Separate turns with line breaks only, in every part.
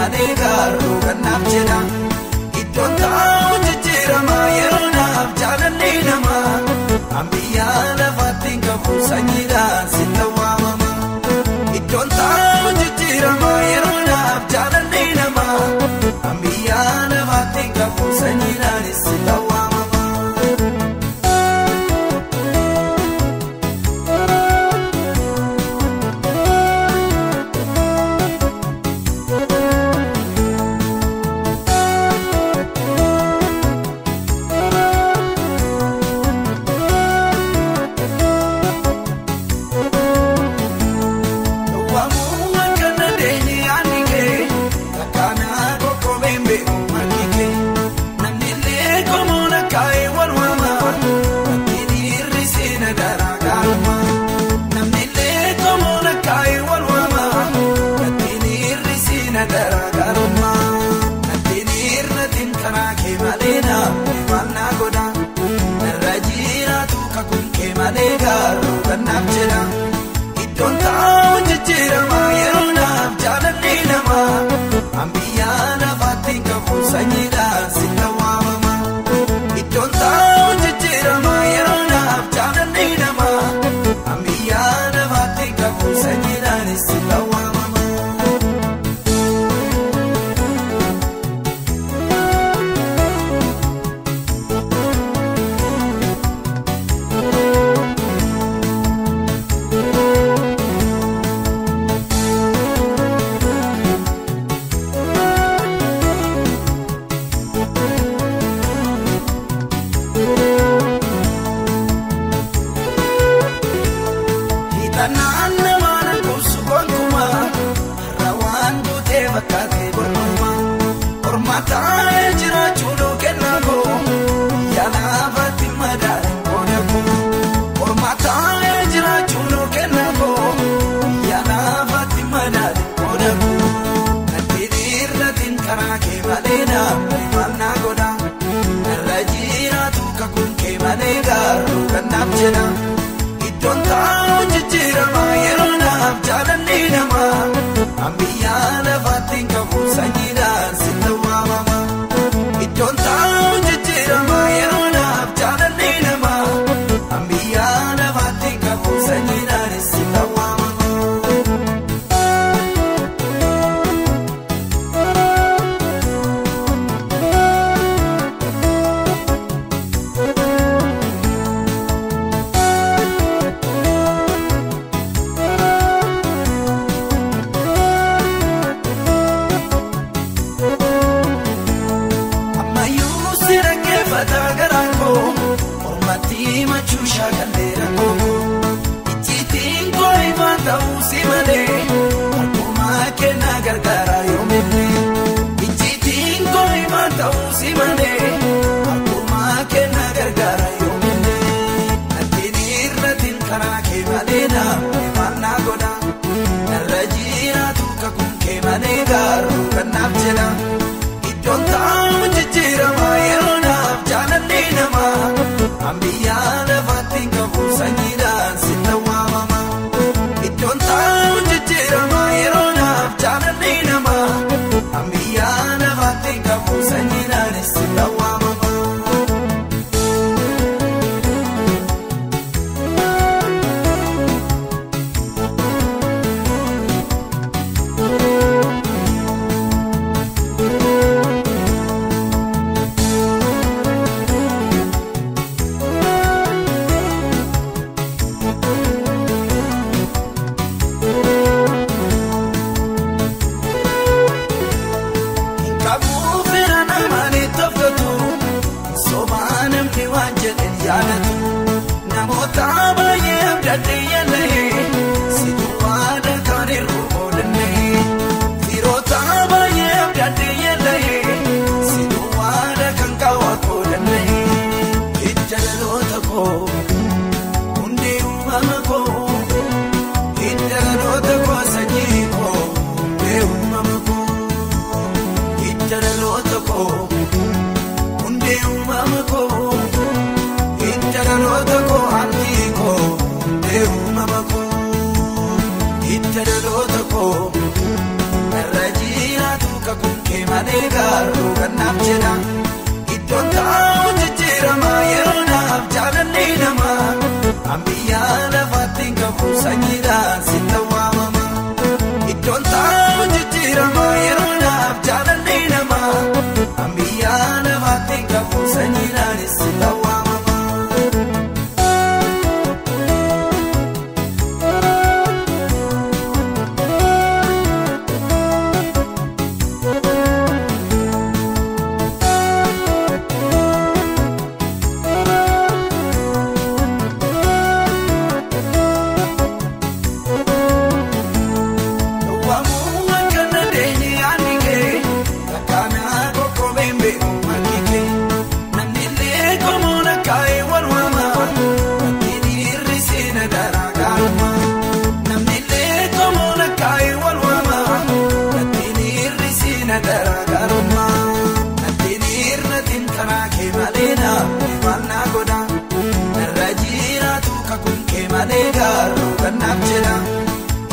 malee garuu gannaaf jedha. Iddoon taa'u jijjiirama yeroo naaf jaalallee nama. Ambiyyaa lafaatti qabu sanyiidhaan sitta waamama. Iddoon taa'u jijjiirama yeroo naaf jaalallee nama. Ambiyyaa lafaatti qabu sanyiidhaan sitta waamama. Iddoon taa'u jijjiirama yeroo naaf jaalallee nama. Ambiyyaa lafaatti qabu sanyiidhaan sitta waamama. Iddoon taa'u jijjiirama yeroo naaf jaalallee nama. Ambiyyaa lafaatti qabu sanyiidhaan sitta waamama. Iddoon taa'u jijjiirama yeroo naaf jaalallee nama. Ambiyyaa lafaatti qabu sanyiidhaan sitta waamama. Iddoon taa'u jijjiirama yeroo naaf jaalallee nama. Ambiyyaa lafaatti qabu sanyiidhaan sitta waamama. Machusha kandera koko ijjiitiin koo ifaan ta'uu si malee akkuma kenna gargaara yoomillee. Ijjiitiin koo ifaan ta'uu si malee akkuma kenna gargaara yoomillee. Nattiin irratiin karaa kee malee naaf ifaan naa godha. Narra jiraatu kakuun kee malee garuu kan naaf jedha. Iddoon taa'u jijjiirama yeroo naaf jaalallee nama. Ambiyyaa lafaatti qabu sanyiidhaan sitta waamama. Iddoon taa'u jijjiirama yeroo naaf jaalallee nama. Ambiyyaa lafaatti qabu sanyiidhaan sitta waamama. Namoota baay'ee abdaddee yaallee situ waada kan irruu oolannee. Firoota baay'ee abdaddee yaallee situ waada kan kaawwaa oolannee. Hidda dhaloota koo hundee uumama koo. Hidda dhaloota koo sanyii koo hundee uumama koo. Hidda dhaloota koo hundee uumama koo. Dhaloota koo abdii koo hundee uumama koo. Hidda dhaloota koo narra jiraatu malee garuu gannaaf jedha. Iddoon taa'u jijjiirama yeroo naaf jaalalli namaa. Ambiyyaa lafaatti qabu sanyiidhaan sitta waamama. Iddoon taa'u jijjiirama yeroo naaf jaalalli namaa. Ambiyyaa lafaatti qabu sanyiidhaan sitta waamama.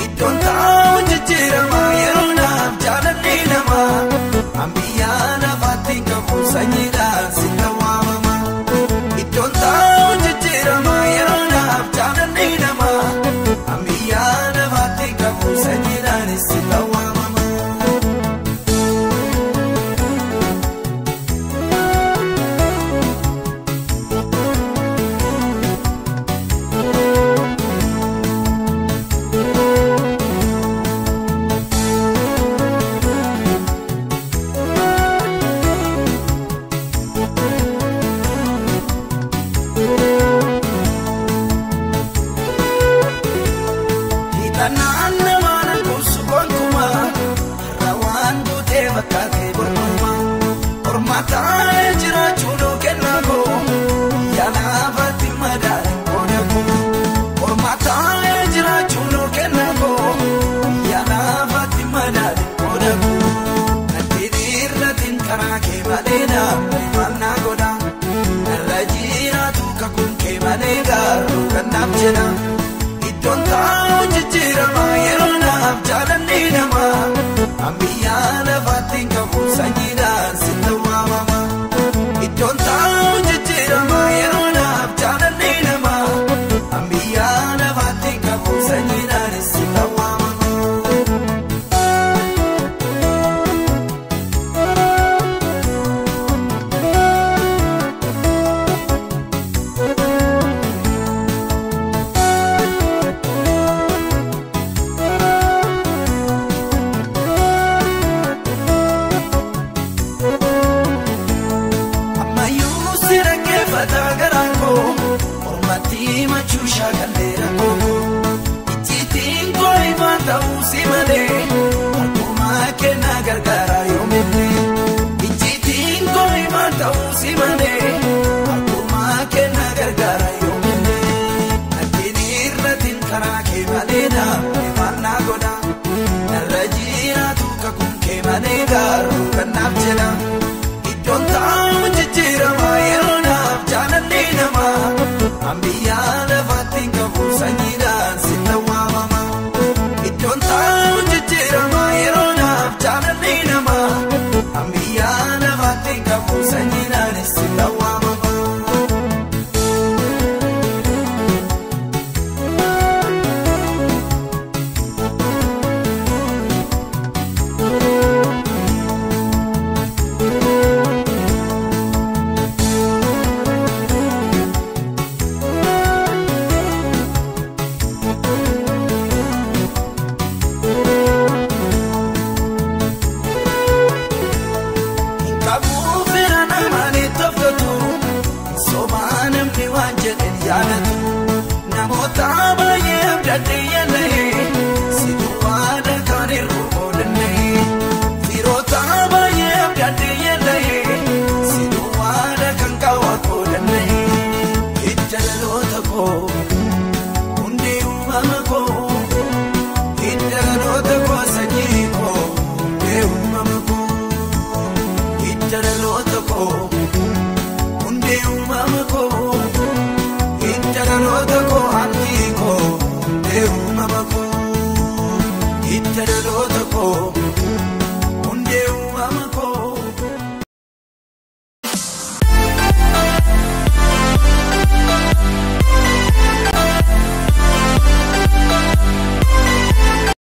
Iddoon taa'u jijjiirama yeroo naaf jaalalli namaa. Ambiyyaa lafaatti qabu sanyiidhaan sitta waamama. Iddoon taa'u jijjiirama yeroo naaf jaalalli namaa. Ambiyyaa lafaatti qabu sanyiidhaan sitta waamama. Ormataa jiraachuu nuu kennaa koo yaalaafatti madaala qoda koo. Ormataa jiraachuu nuu kennaa koo yaalaafatti madaala qoda koo. Nadhiirratiin karaa kee malee naamni maalnaa godha. Narra jiraatu kakuun kee malee garuu gannaaf jedha. Iddoon taa'u jijjiirama yeroo naaf jaalalli namaa. Ambiyyaa lafaatti qabu sanyiidhaan sitta waamama. Iddoon taa'u jijjiirama yeroo naaf jaalalli namaa. Ambiyyaa lafaatti qabu sanyiidhaan sitta waamama. Shaakalleera koo ijjiitiin koo ifaan ta'uu si malee harkumaa kennaa gargaara yoomillee. Ijjiitiin koo ifaan ta'uu si malee harkumaa kennaa gargaara yoomillee. Nadhiirratiin karaa kee malee naamni maalnaa godha. Narra jiraatu kakuun kee malee garuu gannaaf jedha. Iddoon taa'u jijjiirama yeroo naaf jaalalli namaa. Ambiyyaa lafaatti qabu sanyiidhaan sitta waamama. Iddoon taa'u jijjiirama yeroo naaf jaalalli namaa. Ambiyyaa lafaatti qabu sanyiidhaan sitta waamama. Namoota baay'ee abdaddee yaallee si duwwaadha kan irra oolannee. Firoota baay'ee abdaddee yaallee si duwwaadha kan kaawwa oolannee. Hidda dhaloota koo hundee uumama koo. Hidda dhaloota koo sanyii koo hundee uumama koo. Hidda dhaloota koo hundee uumama koo. Dhaloota koo hanqii koo hundee uumama koo. Hidda dhaloota koo.